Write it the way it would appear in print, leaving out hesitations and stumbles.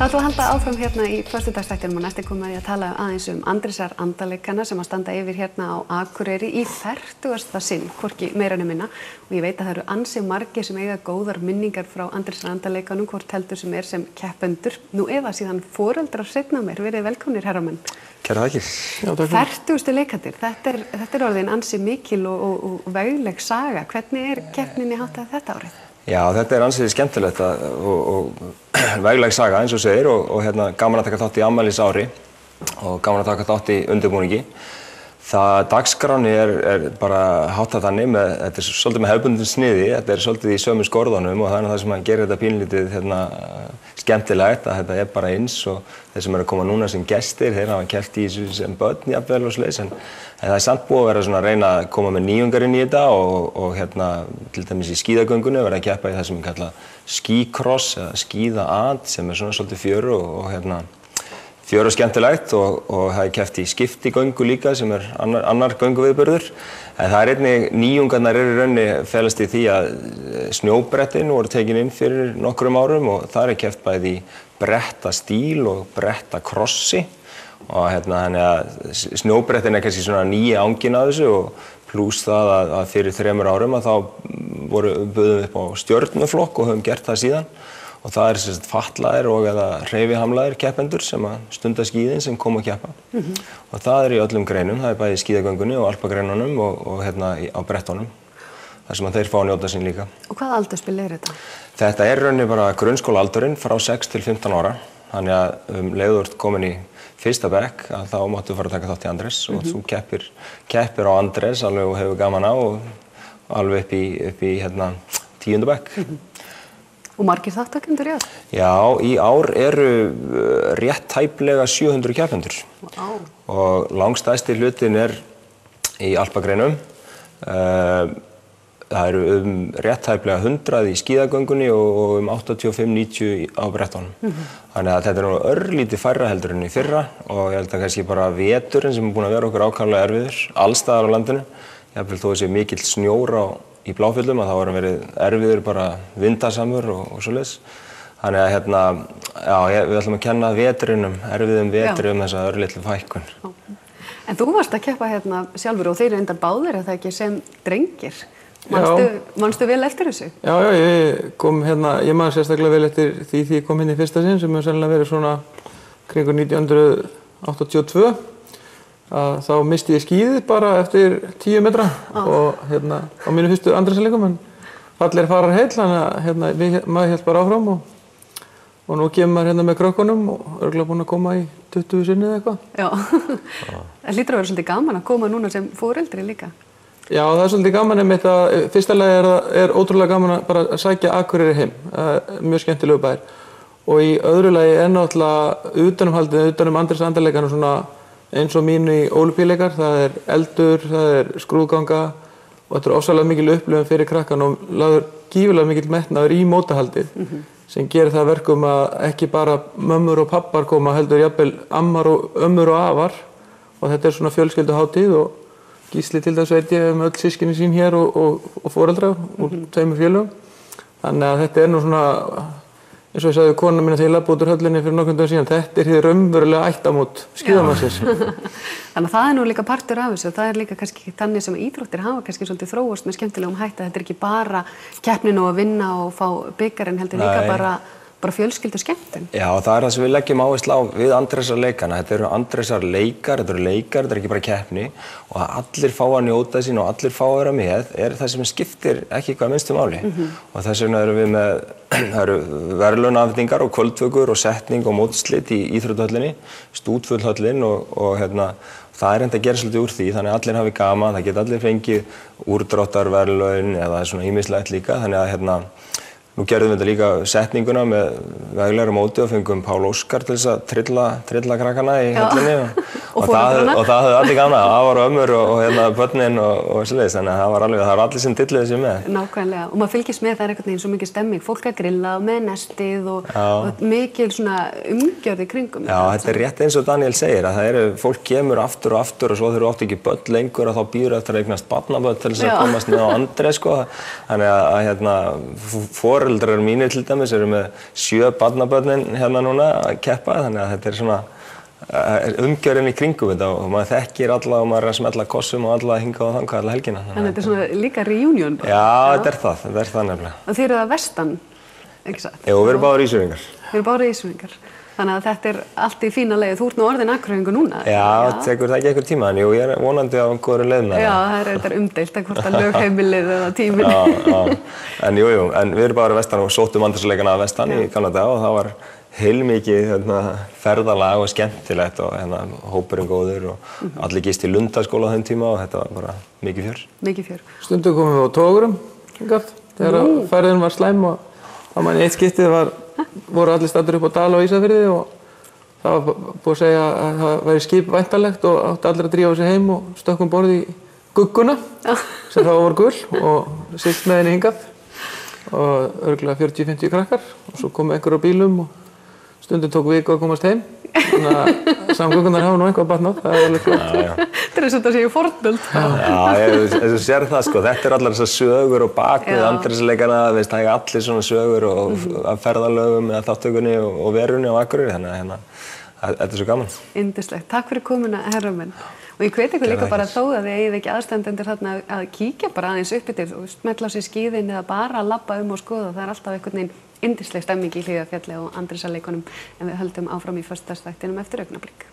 Það ætlum að halda áfram hérna í föstudagsþættinum og næst komum við að tala aðeins Andrésar andaleikana sem að standa yfir hérna á Akureyri í 40. sinn, hvorki meira né minna. Og ég veit að það eru ansi margir sem eiga góðar minningar frá Andrésar andaleikanum, hvort heldur sem sem keppendur. Nú eða síðan foreldrar seinna meir, verið velkomnir herramenn. Kærar þakkir. 40. leikandir, þetta orðin ansi mikil og vegleg saga. Hvernig keppninni háttað þetta árið? Já, þetta ansið skemmtilegt og vegleg saga eins og segir og hérna gaman að taka þátt í afmælisári og gaman að taka þátt í undirbúningi. Dagskráni bara háttað þannig með, þetta svolítið með hefðbundin sniði, þetta svolítið í sömu skorðunum og það það sem að gera þetta pínlítið skemmtilegt að þetta bara eins og þeir sem eru að koma núna sem gestir, þeir hafa keppt í þessu sem börn jafnvel og svoleiðis en það samt búið að vera svona að reyna að koma með nýjungar inn í þetta og hérna til dæmis í skíðagöngunni verið að keppa í það sem er kallað skíkross eða skíðaat sem svona svolítið fjöru og fjör og skemmtilegt og það keppt í skiptigöngu líka sem annar gönguviðburður. En það einnig nýjungarnar í rauninni felast í því að snjóbrettin voru tekin inn fyrir nokkrum árum og það keppt bæði í brettastíl og brettakrossi og þannig að snjóbrettin kannski svona nýja angin að þessu og pluss það að fyrir 3 árum að þá buðum upp á stjörnuflokk og höfum gert það síðan. Og það sem fatlaðir og eða hreyfihamlaðir keppendur sem að stunda skíðin sem koma að keppa. Og það í öllum greinum, það bæði í skíðagöngunni og alpagreinunum og á brettunum. Þar sem að þeir fá að njóta sín líka. Og hvaða aldursspil þetta? Þetta rauninni bara grunnskólaaldurinn frá 6 til 15 ára. Þannig að leiðu þú ert komin í 1. bekk að þá máttu fara að taka þátt í Andrés og þú keppir á Andrés alveg og hefur gaman á og alveg upp í 10. bekk. Og margir þáttakendur í ár? Já, í ár eru rétt tæplega 700 keppendur. Wow. Og langstærsti hlutin í alpagreinum. Það eru rétt tæplega 100 í skíðagöngunni og 85-90 á brettunum. Þannig að þetta nú örlítið færra heldur en í fyrra og ég held að kannski bara veturinn sem búinn að vera okkur ákaflega erfiður, allstaðar á landinu. Jafnvel þó að sé mikill snjór í Bláfjöllum að það var verið erfiður bara vindasamur og svoleiðis. Þannig að við ætlum að kenna erfiðum vetri þessa örlitlu fækkun. En þú varst að keppa sjálfur og þeir reyndar báðir eða ekki sem drengir. Manstu vel eftir þessu? Já, ég man sérstaklega vel eftir því ég kom inn í fyrsta sinn sem hefur sennilega verið svona kringur 1982. Þá misti ég skíðið bara eftir 10 metra og á mínu fyrstu Andrésarleikum en fallir farar heill þannig að maður hélt bara áfram og nú kemur maður með krökkunum og örugglega búinn að koma í 20 sinni eða eitthvað. Já, það hlýtur að vera svolítið gaman að koma núna sem foreldri líka. Já, það svolítið gaman einmitt að fyrsta lagi ótrúlega gaman að bara sækja Akureyri heim, mjög skemmtilegu bær og í öðru lagi náttúrulega utanumhaldið, utanum Andrésar andaleikana svona eins og mínu í ólympíuleikar, það eldur, það skrúðganga og þetta ofsalega mikil upplifun fyrir krakkan og lagður gífurlega mikil metnaður í mótahaldið sem gerir það verkum að ekki bara mömmur og pappar koma heldur jafnvel ammar og ömmur og afar og þetta svona fjölskylduhátíð og Gísli til þess veit ég með öll systkini sín hér og foreldra úr 2 félögum. Þannig að þetta nú svona eins og ég sagði konuna mína þegar ég labbaði út úr höllinni fyrir nokkrum dögum síðan, þetta hið raunverulega ættamót skíðamannsins. Þannig að það nú líka partur af þessu og það líka kannski þannig sem íþróttir hafa kannski svolítið þróast með skemmtilegum hætti að þetta ekki bara keppnin og að vinna og fá bikarinn heldur líka bara fjölskyldu skemmtun. Já, það það sem við leggjum áherslu á við Andrésarleikana. Þetta eru Andrésarleikar, þetta eru leikar, þetta ekki bara keppni og að allir fá að njóta sín og allir fá að vera með það sem skiptir ekki hvað minnstu máli. Og þess vegna erum við með verðlaunaafhendingar og kvöldvökur og setning og mótslit í íþróttahöllinni, stútfullhöllin og það enda að gera svolítið úr því, þannig að allir hafi gaman, það geta allir fengið úrdráttarverðlaun eða svona ýmislegt líka, þannig að nú gerðum við þetta líka setninguna með veglegri móti og fengum Pál Óskar til þess að trilla krakkana í höllinni Og foreldrana. Og það höfðu allir gaman að, afar og ömmur og börnin og svoleiðis, þannig að það var allir sem dilluðu sig með. Nákvæmlega, og maður fylgist með, það er einhvern veginn svo mikið stemming, fólk að grilla með nestið og mikil svona umgjörð í kringum. Já, þetta er rétt eins og Daniel segir, að fólk kemur aftur og aftur og svo þeir eru oft ekki börn lengur og þá býður eftir að eignast barnabörn til þess að komast með á Andrés, sko. Þannig að foreldrar mínir til dæmis eru með 7 barnabörnin hérna núna að keppa, þannig að þetta er svona umgjörðin í kringum þetta og maður þekkir alla og maður er að smella kossum og alla hingað og þangað alla helgina. Þannig að þetta er svona líka reunion bara. Já, þetta er það nefnilega. Og þið eruð að vestan, ekki satt? Jú, við erum báðir Ísfirðingar. Við erum báðir Ísfirðingar. Þannig að þetta er allt í fína leið. Þú ert nú orðin Akureyringur núna. Já, tekur það ekki einhver tíma, en jú, ég er vonandi á góðri leið með það. Já, það er umdeilt að hvort að lögheimilið eða tímilið. Já, en jú, en við erum báðir að vestan og sóttum Andrésarleikana að vestan í gamla daga og það var heilmikið ferðalag og skemmtilegt og hópurinn góður og allir gist í Lundaskóla á þeim tíma og þetta var bara mikið fjör. Mikið fjör. Stundum komum við á togurum hingað þegar færðin var slæm og þá mann í eitt skiptið voru allir staddir upp á Dal á Ísafirði og það var búið að segja að það væri skip væntanlegt og átti allir að drífa sig heim og stökkum borð í gugguna sem þá var gul og siglt með henni hingað og örugglega 40-50 krakkar og svo komu einhver á bílum og stundum tók viku að komast heim, þannig að samgöngunar hafa nú eitthvað batnað, það er alveg flott. Þetta er eins og þetta séu fornöld. Já, þú sér það sko, þetta er allar þessar sögur og bakvið Andrésarleikana, það er allir svona sögur af ferðalögum eða þáttökunni og verunni á Akureyri, þannig að þetta er svo gaman. Yndislegt, takk fyrir komuna, herra minn. Og ég hvet ykkur líka bara þó að þið eigið ekki aðstandendur þarna að kíkja bara aðeins upp yfir og smetla á sig skíðin eða bara labba og skoða, það er alltaf einhvern veginn yndisleg stemming í Hlíðarfjalli og Andrésarleikunum en við höldum áfram í föstudagsþættinum eftir augnablik.